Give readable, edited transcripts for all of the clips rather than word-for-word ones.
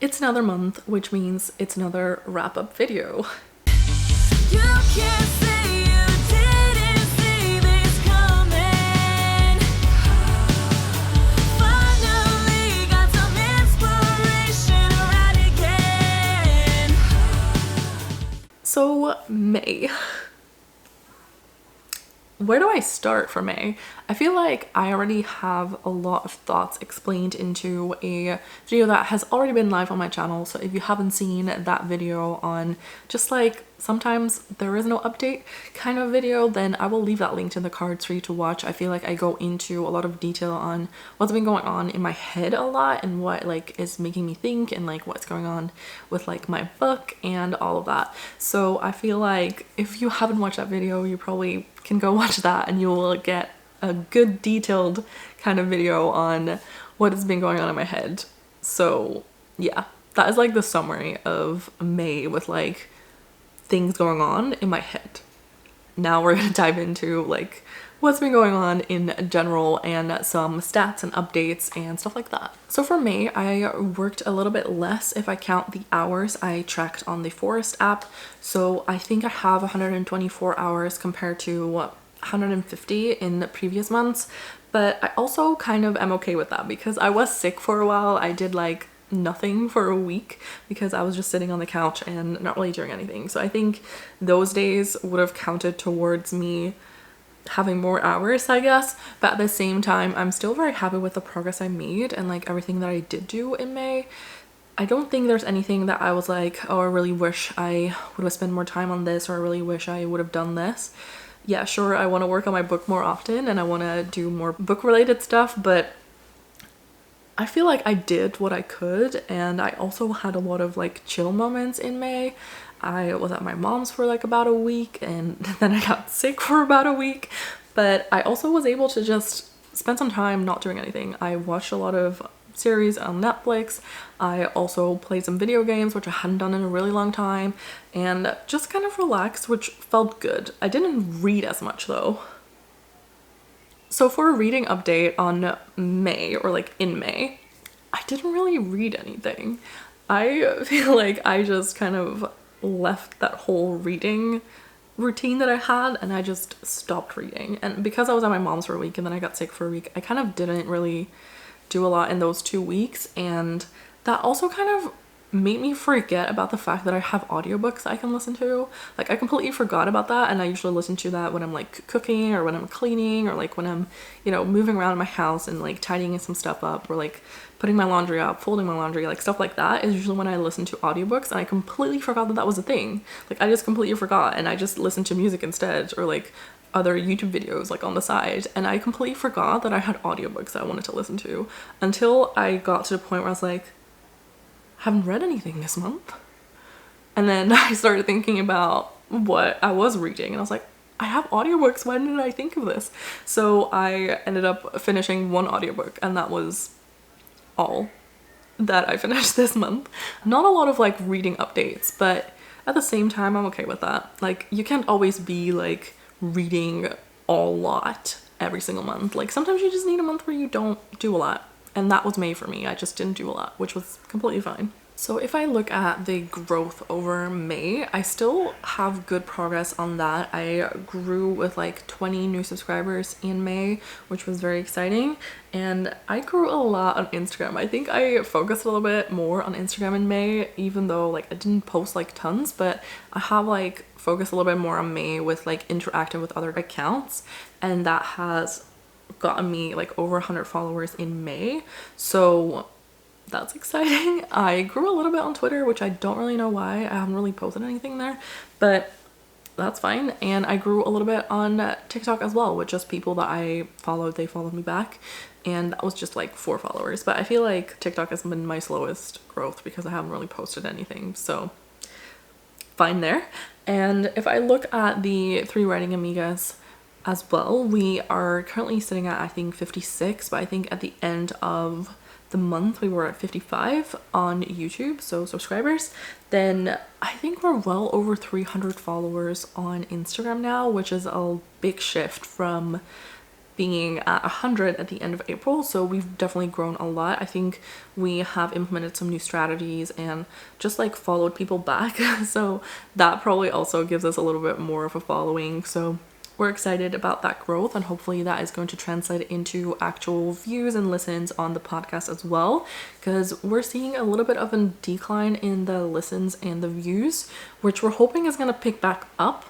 It's another month, which means it's another wrap-up video. You can't say you didn't see this coming. Finally got some inspiration right again. So May. Where do I start for May? I feel like I already have a lot of thoughts explained into a video that has already been live on my channel. So if you haven't seen that video on just like sometimes there is no update kind of video, then I will leave that linked in the cards for you to watch. I feel like I go into a lot of detail on what's been going on in my head a lot and what like is making me think and like what's going on with like my book and all of that. So I feel like if you haven't watched that video, you probably can go watch that and you will get a good detailed kind of video on what has been going on in my head. So yeah, that is like the summary of May with like things going on in my head. Now we're gonna dive into like what's been going on in general and some stats and updates and stuff like that. So for May, I worked a little bit less if I count the hours I tracked on the Forest app. So I think I have 124 hours compared to 150 in the previous months, but I also kind of am okay with that because I was sick for a while. I did like nothing for a week because I was just sitting on the couch and not really doing anything. So I think those days would have counted towards me having more hours, I guess. But at the same time, I'm still very happy with the progress I made and like everything that I did do in May. I don't think there's anything that I was like, oh, I really wish I would have spent more time on this, or I really wish I would have done this. Yeah, sure, I want to work on my book more often and I want to do more book related stuff, but I feel like I did what I could. And I also had a lot of like chill moments in May. I was at my mom's for like about a week and then I got sick for about a week, but I also was able to just spend some time not doing anything. I watched a lot of series on Netflix. I also played some video games, which I hadn't done in a really long time, and just kind of relaxed, which felt good. I didn't read as much though. So for a reading update on May, or like in May, I didn't really read anything. I feel like I just kind of left that whole reading routine that I had and I just stopped reading. And because I was at my mom's for a week and then I got sick for a week, I kind of didn't really do a lot in those 2 weeks, and that also kind of made me forget about the fact that I have audiobooks I can listen to. Like I completely forgot about that, and I usually listen to that when I'm like cooking or when I'm cleaning or like when I'm, you know, moving around my house and like tidying some stuff up or like putting my laundry up, folding my laundry, like stuff like that is usually when I listen to audiobooks, and I completely forgot that that was a thing. Like I just completely forgot and I just listened to music instead, or like other YouTube videos like on the side, and I completely forgot that I had audiobooks that I wanted to listen to until I got to the point where I was like, haven't read anything this month. And then I started thinking about what I was reading and I was like, I have audiobooks, why didn't I think of this? So I ended up finishing one audiobook, and that was all that I finished this month. Not a lot of like reading updates, but at the same time I'm okay with that. Like you can't always be like reading a lot every single month. Like sometimes you just need a month where you don't do a lot, and that was May for me. I just didn't do a lot, which was completely fine. So if I look at the growth over May, I still have good progress on that. I grew with like 20 new subscribers in May, which was very exciting. And I grew a lot on Instagram. I think I focused a little bit more on Instagram in May, even though like I didn't post like tons, but I have like focused a little bit more on May with like interacting with other accounts. And that has gotten me like over 100 followers in May. So that's exciting. I grew a little bit on Twitter, which I don't really know why. I haven't really posted anything there, but that's fine. And I grew a little bit on TikTok as well, with just people that I followed. They followed me back, and that was just like 4 followers. But I feel like TikTok has been my slowest growth because I haven't really posted anything, so fine there. And if I look at the 3 writing amigas as well, we are currently sitting at I think 56, but I think at the end of the month we were at 55 on YouTube, so subscribers. Then I think we're well over 300 followers on Instagram now, which is a big shift from being at 100 at the end of April, so we've definitely grown a lot. I think we have implemented some new strategies and just like followed people back so that probably also gives us a little bit more of a following. So we're excited about that growth, and hopefully that is going to translate into actual views and listens on the podcast as well, because we're seeing a little bit of a decline in the listens and the views, which we're hoping is going to pick back up.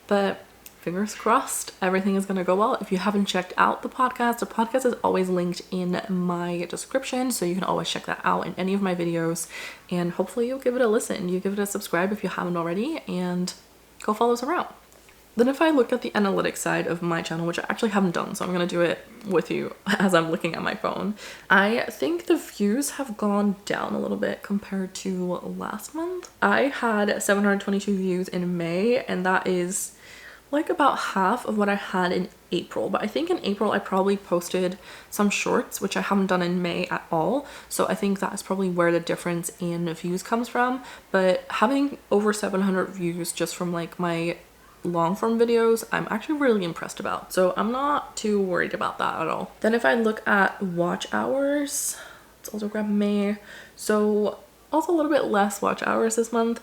But fingers crossed, everything is going to go well. If you haven't checked out the podcast is always linked in my description, so you can always check that out in any of my videos, and hopefully you'll give it a listen. You give it a subscribe if you haven't already, and go follow us around. Then if I look at the analytics side of my channel, which I actually haven't done, so I'm going to do it with you as I'm looking at my phone, I think the views have gone down a little bit compared to last month. I had 722 views in May, and that is like about half of what I had in April. But I think in April I probably posted some shorts, which I haven't done in May at all, so I think that's probably where the difference in views comes from. But having over 700 views just from like my long form videos, I'm actually really impressed about, so I'm not too worried about that at all. Then if I look at watch hours, let's also grab May, so also a little bit less watch hours this month,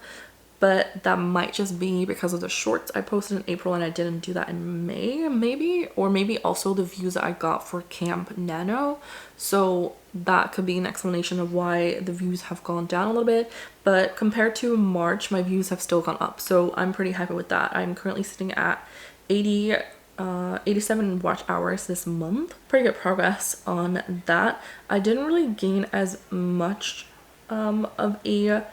but that might just be because of the shorts I posted in April and I didn't do that in May, maybe, or maybe also the views that I got for Camp Nano, so that could be an explanation of why the views have gone down a little bit. But compared to March, my views have still gone up, so I'm pretty happy with that. I'm currently sitting at 87 watch hours this month. Pretty good progress on that. I didn't really gain as much of a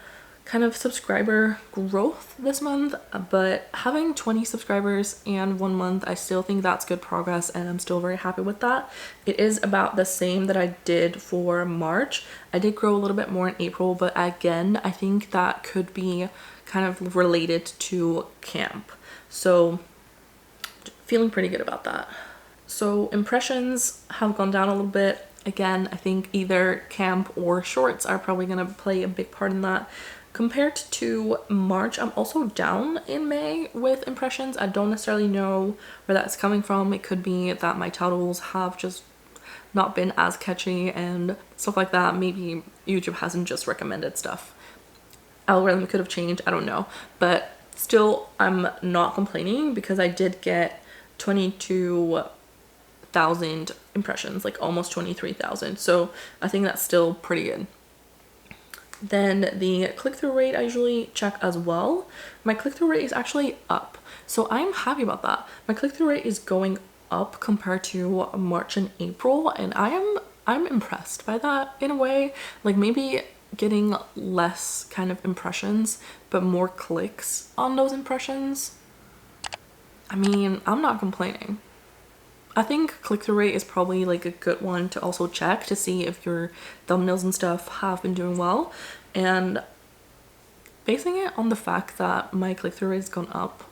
kind of subscriber growth this month, but having 20 subscribers and 1 month, I still think that's good progress, and I'm still very happy with that. It is about the same that I did for March. I did grow a little bit more in April, but again, I think that could be kind of related to camp, so feeling pretty good about that. So impressions have gone down a little bit. Again, I think either camp or shorts are probably going to play a big part in that. Compared to March, I'm also down in May with impressions. I don't necessarily know where that's coming from. It could be that my titles have just not been as catchy and stuff like that. Maybe YouTube hasn't just recommended stuff. Algorithm could have changed, I don't know. But still, I'm not complaining because I did get 22,000 impressions, like almost 23,000. So I think that's still pretty good. Then the click-through rate I usually check as well. My click-through rate is actually up, so I'm happy about that. My click-through rate is going up compared to March and April, and I'm impressed by that in a way. Like maybe getting less kind of impressions but more clicks on those impressions. I mean, I'm not complaining. I think click-through rate is probably like a good one to also check to see if your thumbnails and stuff have been doing well, and basing it on the fact that my click-through rate has gone up,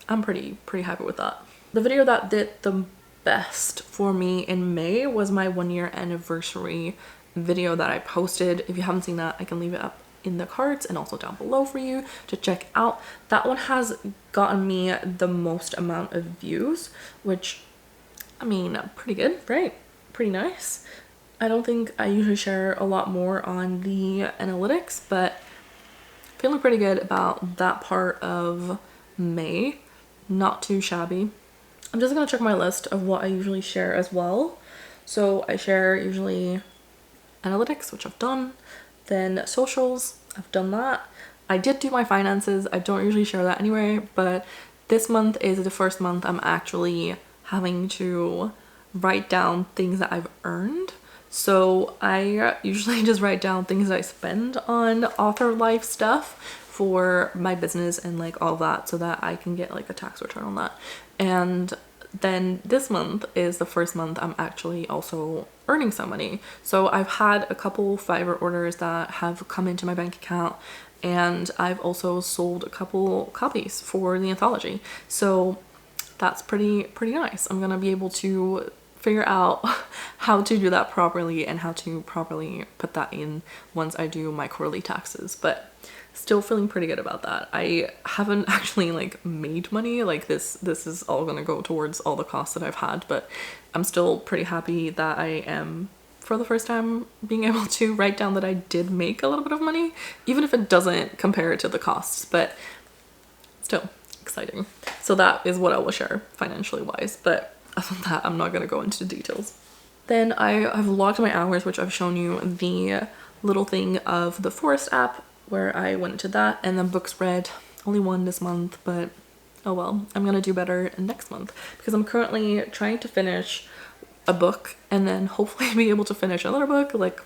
I'm pretty happy with that. The video that did the best for me in May was my 1-year anniversary video that I posted. If you haven't seen that, I can leave it up in the cards and also down below for you to check out. That one has gotten me the most amount of views, which I mean, pretty good, right? Pretty nice. I don't think I usually share a lot more on the analytics, but feeling pretty good about that part of May. Not too shabby. I'm just gonna check my list of what I usually share as well. So I share usually analytics, which I've done, then socials, I've done that. I did do my finances. I don't usually share that anyway, but this month is the first month I'm actually having to write down things that I've earned. So I usually just write down things that I spend on author life stuff for my business and like all that, so that I can get like a tax return on that. And then this month is the first month I'm actually also earning some money. So I've had a couple Fiverr orders that have come into my bank account, and I've also sold a couple copies for the anthology. So that's pretty nice. I'm gonna be able to figure out how to do that properly and how to properly put that in once I do my quarterly taxes, but still feeling pretty good about that. I haven't actually like made money, like this is all gonna go towards all the costs that I've had, but I'm still pretty happy that I am for the first time being able to write down that I did make a little bit of money, even if it doesn't compare to the costs, but still exciting. So that is what I will share financially wise, but other than that, I'm not going to go into details. Then I've logged my hours, which I've shown you the little thing of the Forest app where I went into that, and then books read, only one this month, but oh well, I'm going to do better next month because I'm currently trying to finish a book and then hopefully be able to finish another book. Like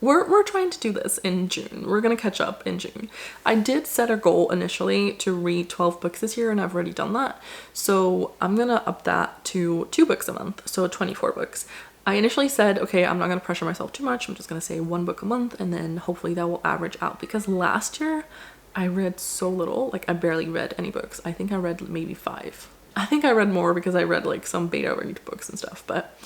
we're trying to do this in June. We're gonna catch up in June. I did set a goal initially to read 12 books this year and I've already done that. So I'm gonna up that to 2 books a month, so 24 books. I initially said, okay, I'm not gonna pressure myself too much. I'm just gonna say 1 book a month and then hopefully that will average out, because last year I read so little. Like I barely read any books. I think I read maybe 5. I think I read more because I read like some beta read books and stuff, but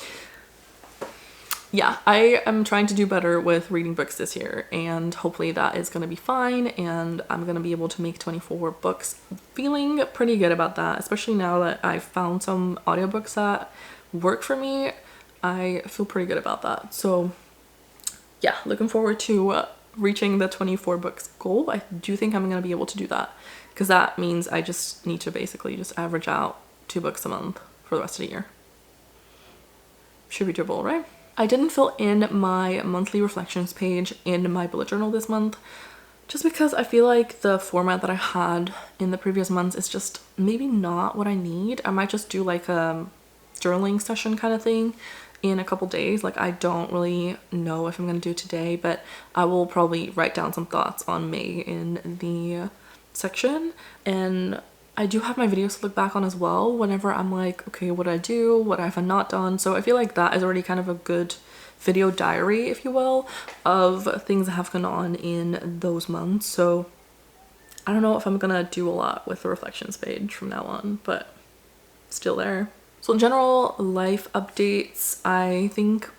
yeah, I am trying to do better with reading books this year and hopefully that is going to be fine and I'm going to be able to make 24 books. Feeling pretty good about that, especially now that I've found some audiobooks that work for me. I feel pretty good about that. So yeah, looking forward to reaching the 24 books goal. I do think I'm going to be able to do that because that means I just need to basically just average out 2 books a month for the rest of the year. Should be doable, right? I didn't fill in my monthly reflections page in my bullet journal this month just because I feel like the format that I had in the previous months is just maybe not what I need. I might just do like a journaling session kind of thing in a couple days. Like I don't really know if I'm gonna do it today, but I will probably write down some thoughts on May in the section, and I do have my videos to look back on as well whenever I'm like, okay, what did I do? What have I not done? So I feel like that is already kind of a good video diary, if you will, of things that have gone on in those months. So I don't know if I'm gonna do a lot with the reflections page from now on, but still there. So in general, life updates, I think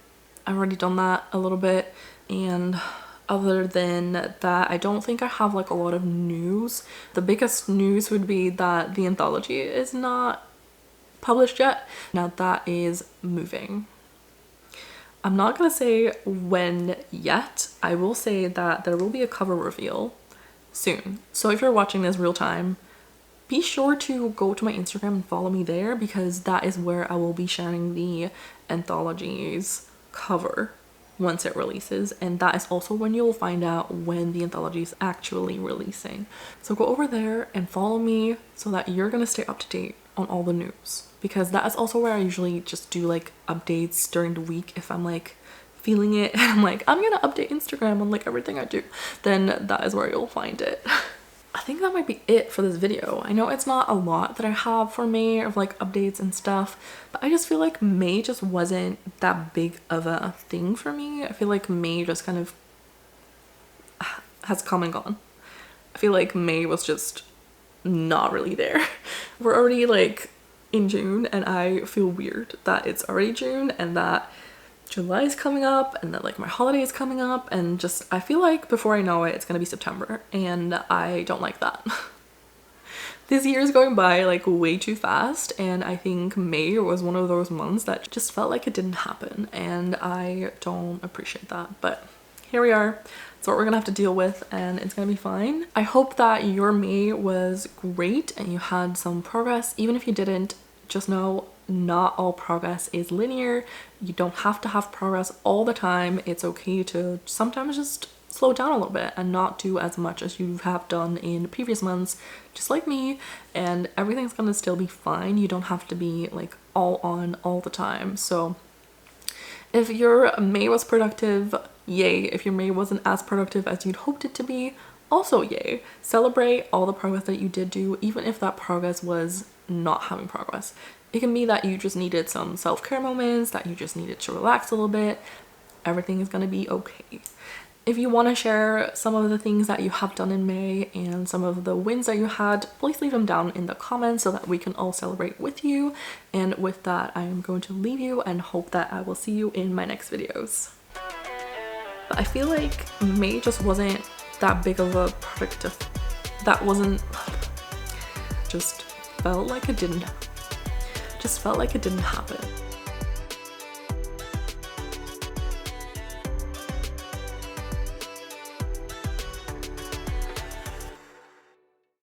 I've already done that a little bit, and other than that, I don't think I have like a lot of news. The biggest news would be that the anthology is not published yet. Now that is moving. I'm not gonna say when yet. I will say that there will be a cover reveal soon. So if you're watching this real time, be sure to go to my Instagram and follow me there, because that is where I will be sharing the anthology's cover once it releases, and that is also when you'll find out when the anthology is actually releasing. So go over there and follow me so that you're gonna stay up to date on all the news, because that is also where I usually just do like updates during the week. If I'm like feeling it and I'm like, I'm gonna update Instagram on like everything I do, then that is where you'll find it. I think that might be it for this video. I know it's not a lot that I have for May of like updates and stuff, but I just feel like May just wasn't that big of a thing for me. I feel like May just kind of has come and gone. I feel like May was just not really there. We're already like in June and I feel weird that it's already June and that July is coming up and that like my holiday is coming up, and just I feel like before I know it, it's gonna be September, and I don't like that. This year is going by like way too fast, and I think May was one of those months that just felt like it didn't happen, and I don't appreciate that. But here we are. It's what we're gonna have to deal with, and it's gonna be fine. I hope that your May was great and you had some progress. Even if you didn't, just know not all progress is linear. You don't have to have progress all the time. It's okay to sometimes just slow down a little bit and not do as much as you have done in previous months, just like me, and everything's gonna still be fine. You don't have to be like all on all the time. So if your May was productive, yay. If your May wasn't as productive as you'd hoped it to be, also yay. Celebrate all the progress that you did do, even if that progress was not having progress. It can be that you just needed some self-care moments, that you just needed to relax a little bit. Everything is gonna be okay. If you want to share some of the things that you have done in May and some of the wins that you had, please leave them down in the comments so that we can all celebrate with you. And with that, I am going to leave you and hope that I will see you in my next videos. But I feel like May just wasn't that big of a predictive. That wasn't, just felt like it didn't happen.